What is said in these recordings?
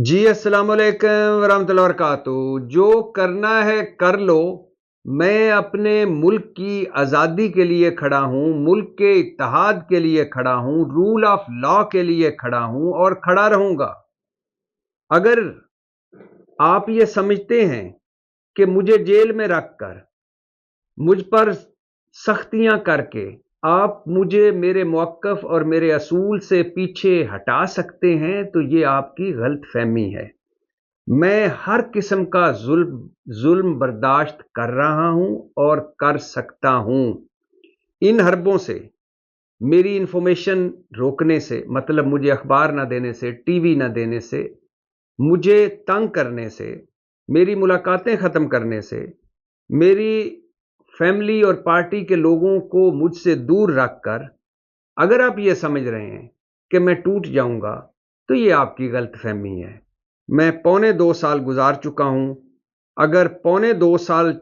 जी अस्सलाम वालेकुम वरहमतुल्लाहि वबरकातुहू। जो करना है कर लो। मैं अपने मुल्क की आज़ादी के लिए खड़ा हूँ, मुल्क के इत्तेहाद के लिए खड़ा हूँ, रूल ऑफ लॉ के लिए खड़ा हूँ और खड़ा रहूँगा। अगर आप ये समझते हैं कि मुझे जेल में रखकर, मुझ पर सख्तियाँ करके आप मुझे मेरे मौक़िफ़ और मेरे असूल से पीछे हटा सकते हैं, तो ये आपकी गलतफ़हमी है। मैं हर किस्म का जुल्म बर्दाश्त कर रहा हूं और कर सकता हूं। इन हरबों से, मेरी इंफॉर्मेशन रोकने से, मतलब मुझे अखबार ना देने से, टीवी ना देने से, मुझे तंग करने से, मेरी मुलाकातें ख़त्म करने से, मेरी फैमिली और पार्टी के लोगों को मुझसे दूर रखकर अगर आप ये समझ रहे हैं कि मैं टूट जाऊंगा, तो ये आपकी गलतफहमी है। मैं पौने 2 साल गुजार चुका हूं। अगर पौने 2 साल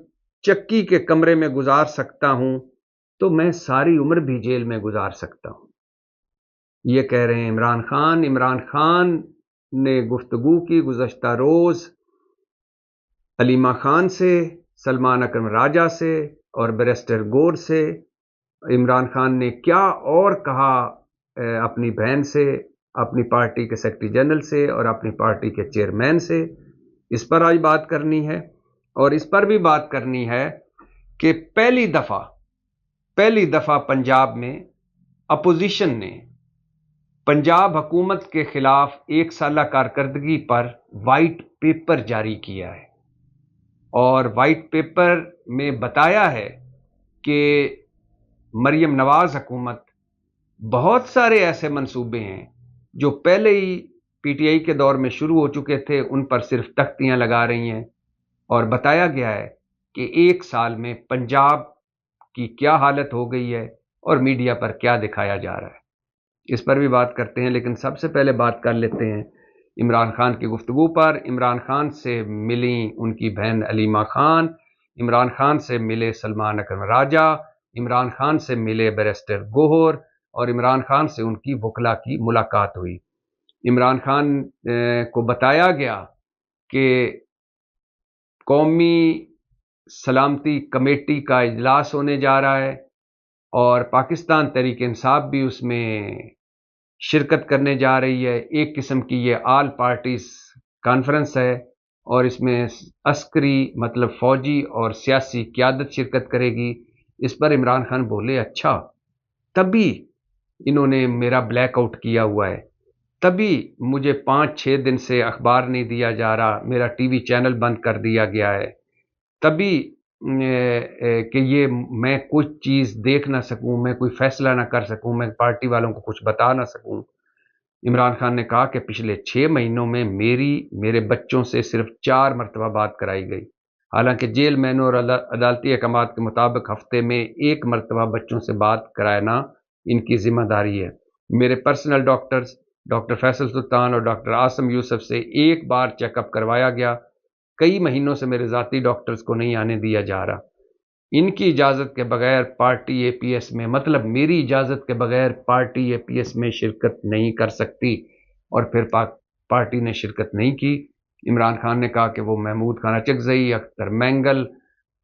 चक्की के कमरे में गुजार सकता हूं, तो मैं सारी उम्र भी जेल में गुजार सकता हूं। ये कह रहे हैं इमरान खान। इमरान खान ने गुफ्तगू की गुज़श्ता रोज़ अलीमा खान से, सलमान अकरम राजा से और बैरिस्टर गौर से। इमरान खान ने क्या और कहा अपनी बहन से, अपनी पार्टी के सेक्रेटरी जनरल से और अपनी पार्टी के चेयरमैन से, इस पर आज बात करनी है। और इस पर भी बात करनी है कि पहली दफ़ा पंजाब में अपोजिशन ने पंजाब हुकूमत के खिलाफ 1 साला कारकर्दगी पर वाइट पेपर जारी किया है और वाइट पेपर में बताया है कि मरियम नवाज हुकूमत बहुत सारे ऐसे मंसूबे हैं जो पहले ही पीटीआई के दौर में शुरू हो चुके थे, उन पर सिर्फ तख्तियां लगा रही हैं। और बताया गया है कि 1 साल में पंजाब की क्या हालत हो गई है और मीडिया पर क्या दिखाया जा रहा है। इस पर भी बात करते हैं, लेकिन सबसे पहले बात कर लेते हैं इमरान खान की गुफ्तगू पर। इमरान खान से मिली उनकी बहन अलीमा खान, इमरान खान से मिले सलमान अकरम राजा, इमरान खान से मिले बैरिस्टर गौहर और इमरान खान से उनकी वकला की मुलाकात हुई। इमरान खान को बताया गया कि कौमी सलामती कमेटी का इजलास होने जा रहा है और पाकिस्तान तहरीक इंसाफ भी उसमें शिरकत करने जा रही है। एक किस्म की ये आल पार्टीज कॉन्फ्रेंस है और इसमें अस्करी मतलब फौजी और सियासी क़यादत शिरकत करेगी। इस पर इमरान खान बोले, अच्छा, तभी इन्होंने मेरा ब्लैकआउट किया हुआ है, तभी मुझे 5-6 दिन से अखबार नहीं दिया जा रहा, मेरा टीवी चैनल बंद कर दिया गया है, तभी कि ये मैं कुछ चीज़ देख ना सकूं, मैं कोई फैसला ना कर सकूं, मैं पार्टी वालों को कुछ बता ना सकूं। इमरान खान ने कहा कि पिछले 6 महीनों में मेरे बच्चों से सिर्फ 4 मरतबा बात कराई गई। हालांकि जेल मैनू और अदालती अहकाम के मुताबिक हफ्ते में 1 मरतबा बच्चों से बात कराना इनकी जिम्मेदारी है। मेरे पर्सनल डॉक्टर्स डॉक्टर फैसल सुल्तान और डॉक्टर आसम यूसुफ से एक बार चेकअप करवाया गया। कई महीनों से मेरे ज़ाती डॉक्टर्स को नहीं आने दिया जा रहा। इनकी इजाज़त के बगैर पार्टी एपीएस में, मतलब मेरी इजाज़त के बगैर पार्टी एपीएस में शिरकत नहीं कर सकती। और फिर पार्टी ने शिरकत नहीं की। इमरान खान ने कहा कि वो महमूद खान अचकज़ई, अख्तर मैंगल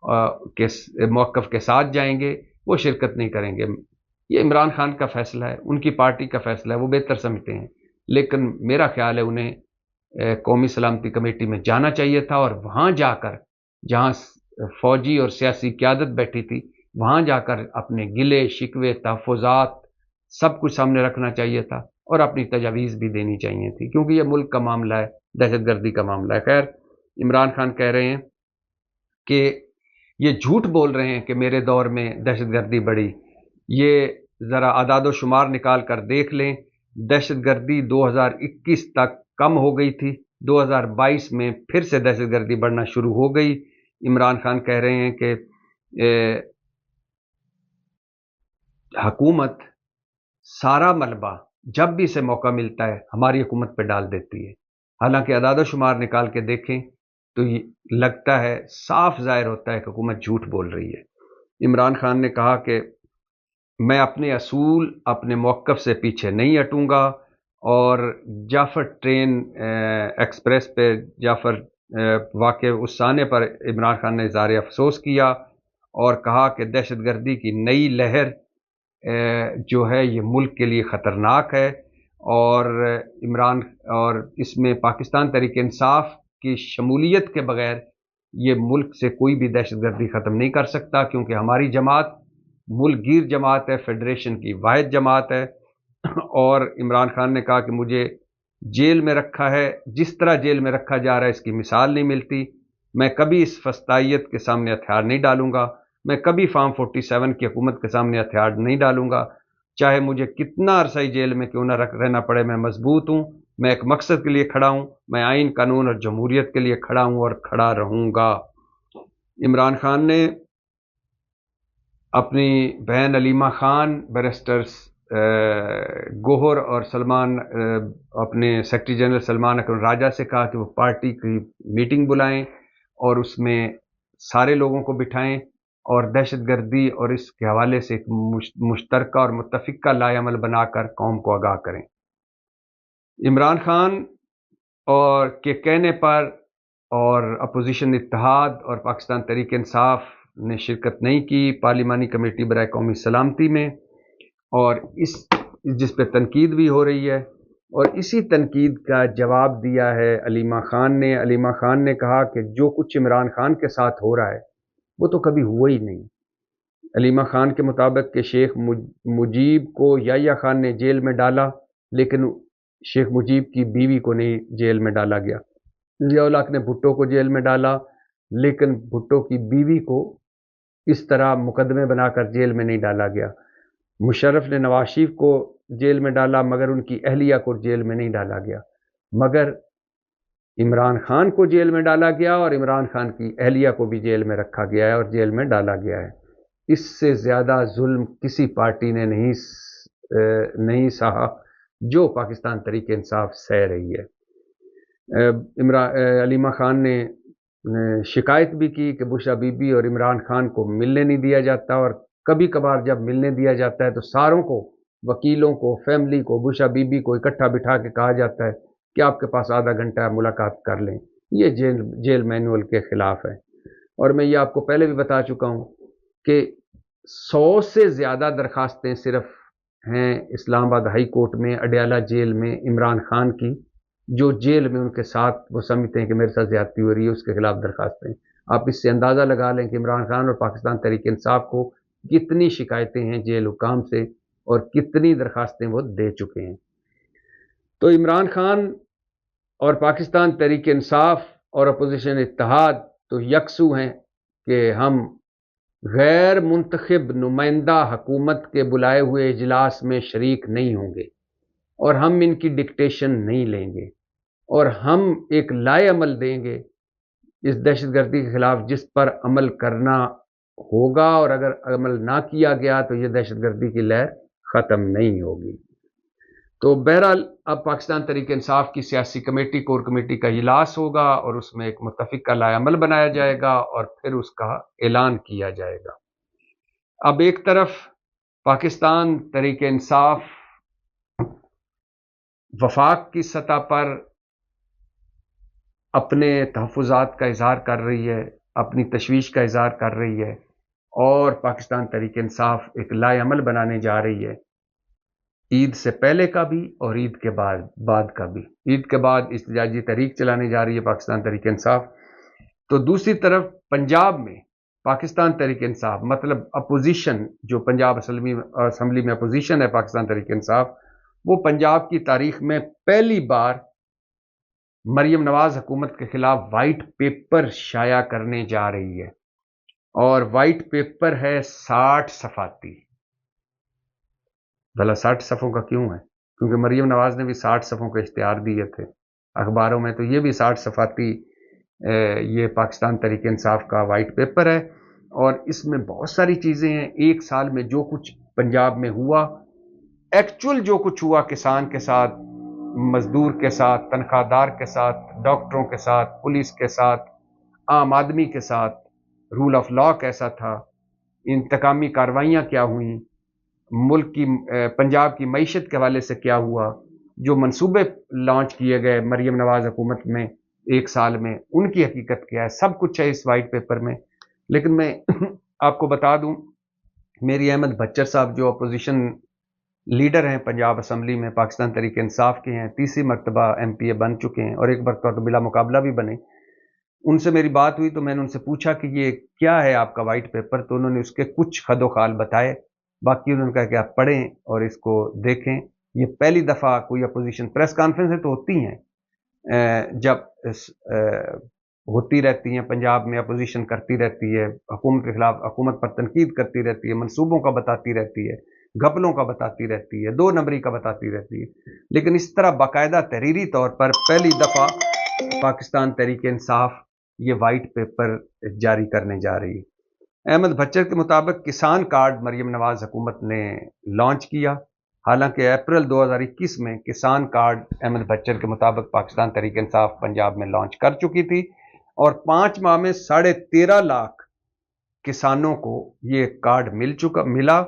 के मौक़िफ़ के साथ जाएंगे, वो शिरकत नहीं करेंगे। ये इमरान खान का फ़ैसला है, उनकी पार्टी का फ़ैसला है, वो बेहतर समझते हैं। लेकिन मेरा ख्याल है उन्हें कौमी सलामती कमेटी में जाना चाहिए था और वहाँ जाकर, जहाँ फौजी और सियासी क़यादत बैठी थी, वहाँ जाकर अपने गिले शिकवे तहफ़्फ़ुज़ात सब कुछ सामने रखना चाहिए था और अपनी तजावीज़ भी देनी चाहिए थी, क्योंकि ये मुल्क का मामला है, दहशतगर्दी का मामला है। खैर, इमरान खान कह रहे हैं कि ये झूठ बोल रहे हैं कि मेरे दौर में दहशतगर्दी बढ़ी। ये ज़रा आदाद व शुमार निकाल कर देख लें। दहशतगर्दी 2021 तक कम हो गई थी, 2022 में फिर से दहशतगर्दी बढ़ना शुरू हो गई। इमरान खान कह रहे हैं कि हुकूमत सारा मलबा जब भी इसे मौका मिलता है हमारी हुकूमत पे डाल देती है। हालांकि अदाद शुमार निकाल के देखें तो ये लगता है, साफ जाहिर होता है कि हुकूमत झूठ बोल रही है। इमरान खान ने कहा कि मैं अपने असूल, अपने मौक़िफ़ से पीछे नहीं हटूंगा। اور جعفر ٹرین ایکسپریس پہ جعفر واقع اس آنے پر عمران خان نے اظہار افسوس کیا اور کہا کہ دہشت گردی کی نئی لہر جو ہے یہ ملک کے لیے خطرناک ہے، اور عمران اور اس میں پاکستان تحریک انصاف کی شمولیت کے بغیر یہ ملک سے کوئی بھی دہشت گردی ختم نہیں کر سکتا، کیونکہ ہماری جماعت ملک گیر جماعت ہے، فیڈریشن کی واحد جماعت ہے۔ اور عمران خان نے کہا کہ مجھے جیل میں رکھا ہے، جس طرح جیل میں رکھا جا رہا ہے اس کی مثال نہیں ملتی، میں کبھی اس فسطائیت کے سامنے ہتھیار نہیں ڈالوں گا، میں کبھی فارم 47 کی حکومت کے سامنے ہتھیار نہیں ڈالوں گا، چاہے مجھے کتنا عرصہ جیل میں کیوں نہ رہنا پڑے، میں مضبوط ہوں، میں ایک مقصد کے لیے کھڑا ہوں، میں آئین قانون اور جمہوریت کے لیے کھڑا ہوں اور کھڑا رہوں گا۔ عمران خان نے اپنی بہن علیمہ خان، بیرسٹر گوہر اور سلمان اپنے سیکرٹری جنرل سلمان اکرم راجہ سے کہا کہ وہ پارٹی کی میٹنگ بلائیں اور اس میں سارے لوگوں کو بٹھائیں اور دہشت گردی اور اس کے حوالے سے ایک مشترکہ اور متفقہ لائحہ عمل بنا کر قوم کو آگاہ کریں۔ عمران خان اور کے کہنے پر اور اپوزیشن اتحاد اور پاکستان تحریک انصاف نے شرکت نہیں کی پارلیمانی کمیٹی برائے قومی سلامتی میں، اور جس پہ تنقید بھی ہو رہی ہے، اور اسی تنقید کا جواب دیا ہے علیمہ خان نے۔ علیمہ خان نے کہا کہ جو کچھ عمران خان کے ساتھ ہو رہا ہے وہ تو کبھی ہوا ہی نہیں۔ علیمہ خان کے مطابق کہ شیخ مجیب کو یحییٰ خان نے جیل میں ڈالا، لیکن شیخ مجیب کی بیوی کو نہیں جیل میں ڈالا گیا۔ ضیاء الحق نے بھٹو کو جیل میں ڈالا، لیکن بھٹو کی بیوی کو اس طرح مقدمے بنا کر جیل میں نہیں ڈالا گیا۔ مشرف نے نواز شریف کو جیل میں ڈالا، مگر ان کی اہلیہ کو جیل میں نہیں ڈالا گیا، مگر عمران خان کو جیل میں ڈالا گیا اور عمران خان کی اہلیہ کو بھی جیل میں رکھا گیا ہے اور جیل میں ڈالا گیا ہے۔ اس سے زیادہ ظلم کسی پارٹی نے نہیں سہا جو پاکستان تحریک انصاف سہ رہی ہے۔ علیمہ خان نے شکایت بھی کی کہ بشرا بی بی اور عمران خان کو ملنے نہیں دیا جاتا، اور کبھی کبھار جب ملنے دیا جاتا ہے تو ساروں کو، وکیلوں کو، فیملی کو، بشرا بی بی کو اکٹھا بٹھا کے کہا جاتا ہے کہ آپ کے پاس آدھا گھنٹہ ملاقات کر لیں۔ یہ جیل مینول کے خلاف ہے، اور میں یہ آپ کو پہلے بھی بتا چکا ہوں کہ 100 سے زیادہ درخواستیں صرف ہیں اسلام آباد ہائی کورٹ میں، اڈیالہ جیل میں عمران خان کی، جو جیل میں ان کے ساتھ وہ سمجھتے ہیں کہ میرے ساتھ زیادتی ہو رہی ہے، اس کے خلاف درخواستیں۔ آپ اس سے اندازہ لگا لیں کہ عمران خان اور پاکستان تحریک انصاف کو کتنی شکایتیں ہیں جیل حکام سے اور کتنی درخواستیں وہ دے چکے ہیں۔ تو عمران خان اور پاکستان تحریک انصاف اور اپوزیشن اتحاد تو یکسو ہیں کہ ہم غیر منتخب نمائندہ حکومت کے بلائے ہوئے اجلاس میں شریک نہیں ہوں گے، اور ہم ان کی ڈکٹیشن نہیں لیں گے، اور ہم ایک لائحہ عمل دیں گے اس دہشت گردی کے خلاف جس پر عمل کرنا ہوگا، اور اگر عمل نہ کیا گیا تو یہ دہشت گردی کی لہر ختم نہیں ہوگی۔ تو بہرحال اب پاکستان تحریک انصاف کی سیاسی کمیٹی، کور کمیٹی کا اجلاس ہوگا اور اس میں ایک متفقہ لائحہ عمل بنایا جائے گا اور پھر اس کا اعلان کیا جائے گا۔ اب ایک طرف پاکستان تحریک انصاف وفاق کی سطح پر اپنے تحفظات کا اظہار کر رہی ہے، اپنی تشویش کا اظہار کر رہی ہے، اور پاکستان تحریک انصاف ایک لائحہ عمل بنانے جا رہی ہے، عید سے پہلے کا بھی اور عید کے بعد کا بھی۔ عید کے بعد احتجاجی تحریک چلانے جا رہی ہے پاکستان تحریک انصاف۔ تو دوسری طرف پنجاب میں پاکستان تحریک انصاف، مطلب اپوزیشن، جو پنجاب اسمبلی میں اپوزیشن ہے پاکستان تحریک انصاف، وہ پنجاب کی تاریخ میں پہلی بار مریم نواز حکومت کے خلاف وائٹ پیپر شائع کرنے جا رہی ہے، اور وائٹ پیپر ہے 60 صفحاتی۔ بھلا 60 صفحوں کا کیوں ہے؟ کیونکہ مریم نواز نے بھی 60 صفحوں کے اشتہار دیے تھے اخباروں میں، تو یہ بھی 60 صفحاتی یہ پاکستان تحریک انصاف کا وائٹ پیپر ہے، اور اس میں بہت ساری چیزیں ہیں۔ ایک سال میں جو کچھ پنجاب میں ہوا، ایکچول جو کچھ ہوا کسان کے ساتھ، مزدور کے ساتھ، تنخواہ دار کے ساتھ، ڈاکٹروں کے ساتھ، پولیس کے ساتھ، عام آدمی کے ساتھ، رول آف لا کیسا تھا، انتقامی کارروائیاں کیا ہوئیں، ملک کی پنجاب کی معیشت کے حوالے سے کیا ہوا، जो मंसूबे लॉन्च किए गए मरीम नवाज हुकूमत में 1 साल में, उनकी हकीकत क्या है, सब कुछ है इस वाइट पेपर में। लेकिन मैं आपको बता दूं, मेरी अहमद बच्चर साहब जो अपोजिशन लीडर हैं पंजाब असम्बली में, पाकिस्तान तहरीक इंसाफ के हैं, 3री मरतबा MPA बन चुके हैं और एक मरतबा तो बिला मुकाबला भी बने। उनसे मेरी बात हुई तो मैंने उनसे पूछा कि ये क्या है आपका वाइट पेपर, तो उन्होंने उसके कुछ खदोखाल बताए। बाकी उन्होंने कहा कि आप पढ़ें और इसको देखें। ये पहली दफ़ा कोई अपोजिशन प्रेस कॉन्फ्रेंसें तो होती हैं, जब होती रहती हैं, पंजाब में अपोजिशन करती रहती है, हुकूमत के खिलाफ हुकूमत पर तनकीद करती रहती है, मंसूबों का बताती रहती है, घपलों का बताती रहती है, 2 नंबरी का बताती रहती है। लेकिन इस तरह बाकायदा तहरीरी तौर पर पहली दफ़ा पाकिस्तान तहरीक इंसाफ ये वाइट पेपर जारी करने जा रही है। अहमद बच्चर के मुताबिक किसान कार्ड मरीम नवाज हुकूमत ने लॉन्च किया। हालांकि अप्रैल 2021 में किसान कार्ड अहमद बच्चर के मुताबिक पाकिस्तान तहरीक इंसाफ पंजाब में लॉन्च कर चुकी थी और 5 माह में 13.5 लाख किसानों को ये कार्ड मिला।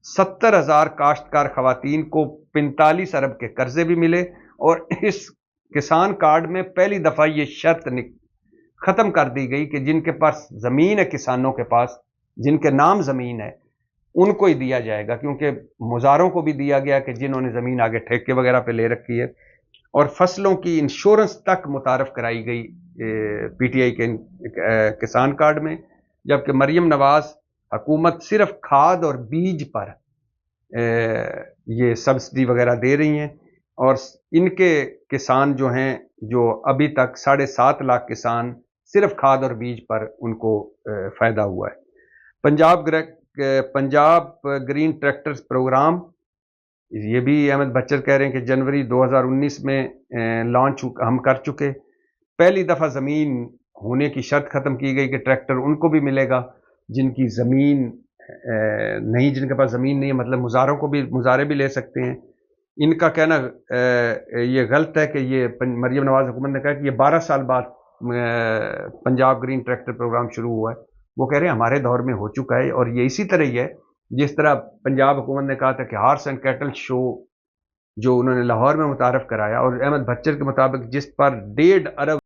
70,000 काश्तकार खवातीन को 45 अरब के कर्जे भी मिले और इस किसान कार्ड में पहली दफ़ा ये शर्त ख़त्म कर दी गई कि जिनके पास ज़मीन है, किसानों के पास जिनके नाम ज़मीन है, उनको ही दिया जाएगा, क्योंकि मुज़ारों को भी दिया गया कि जिन्होंने ज़मीन आगे ठेके वगैरह पे ले रखी है। और फसलों की इंश्योरेंस तक मुतारफ़ कराई गई PTI के किसान कार्ड में, जबकि मरीम नवाज हुकूमत सिर्फ खाद और बीज पर ये सब्सिडी वगैरह दे रही हैं और इनके किसान जो हैं, जो अभी तक 7.5 लाख किसान सिर्फ खाद और बीज पर उनको फ़ायदा हुआ है। पंजाब ग्रीन ट्रैक्टर्स प्रोग्राम, ये भी अहमद बच्चर कह रहे हैं कि जनवरी 2019 में लॉन्च हम कर चुके। पहली दफ़ा ज़मीन होने की शर्त ख़त्म की गई कि ट्रैक्टर उनको भी मिलेगा जिनकी ज़मीन नहीं, जिनके पास ज़मीन नहीं है, मतलब मुज़ारे भी ले सकते हैं। इनका कहना ये गलत है कि ये मरीम नवाज हुकूमत ने कहा कि ये 12 साल बाद पंजाब ग्रीन ट्रैक्टर प्रोग्राम शुरू हुआ है। वो कह रहे हैं हमारे दौर में हो चुका है और ये इसी तरह ही है जिस तरह पंजाब हुकूमत ने कहा था कि हॉर्स एंड कैटल शो जो उन्होंने लाहौर में मुतारफ़ कराया, और अहमद बच्चर के मुताबिक जिस पर 1.5 अरब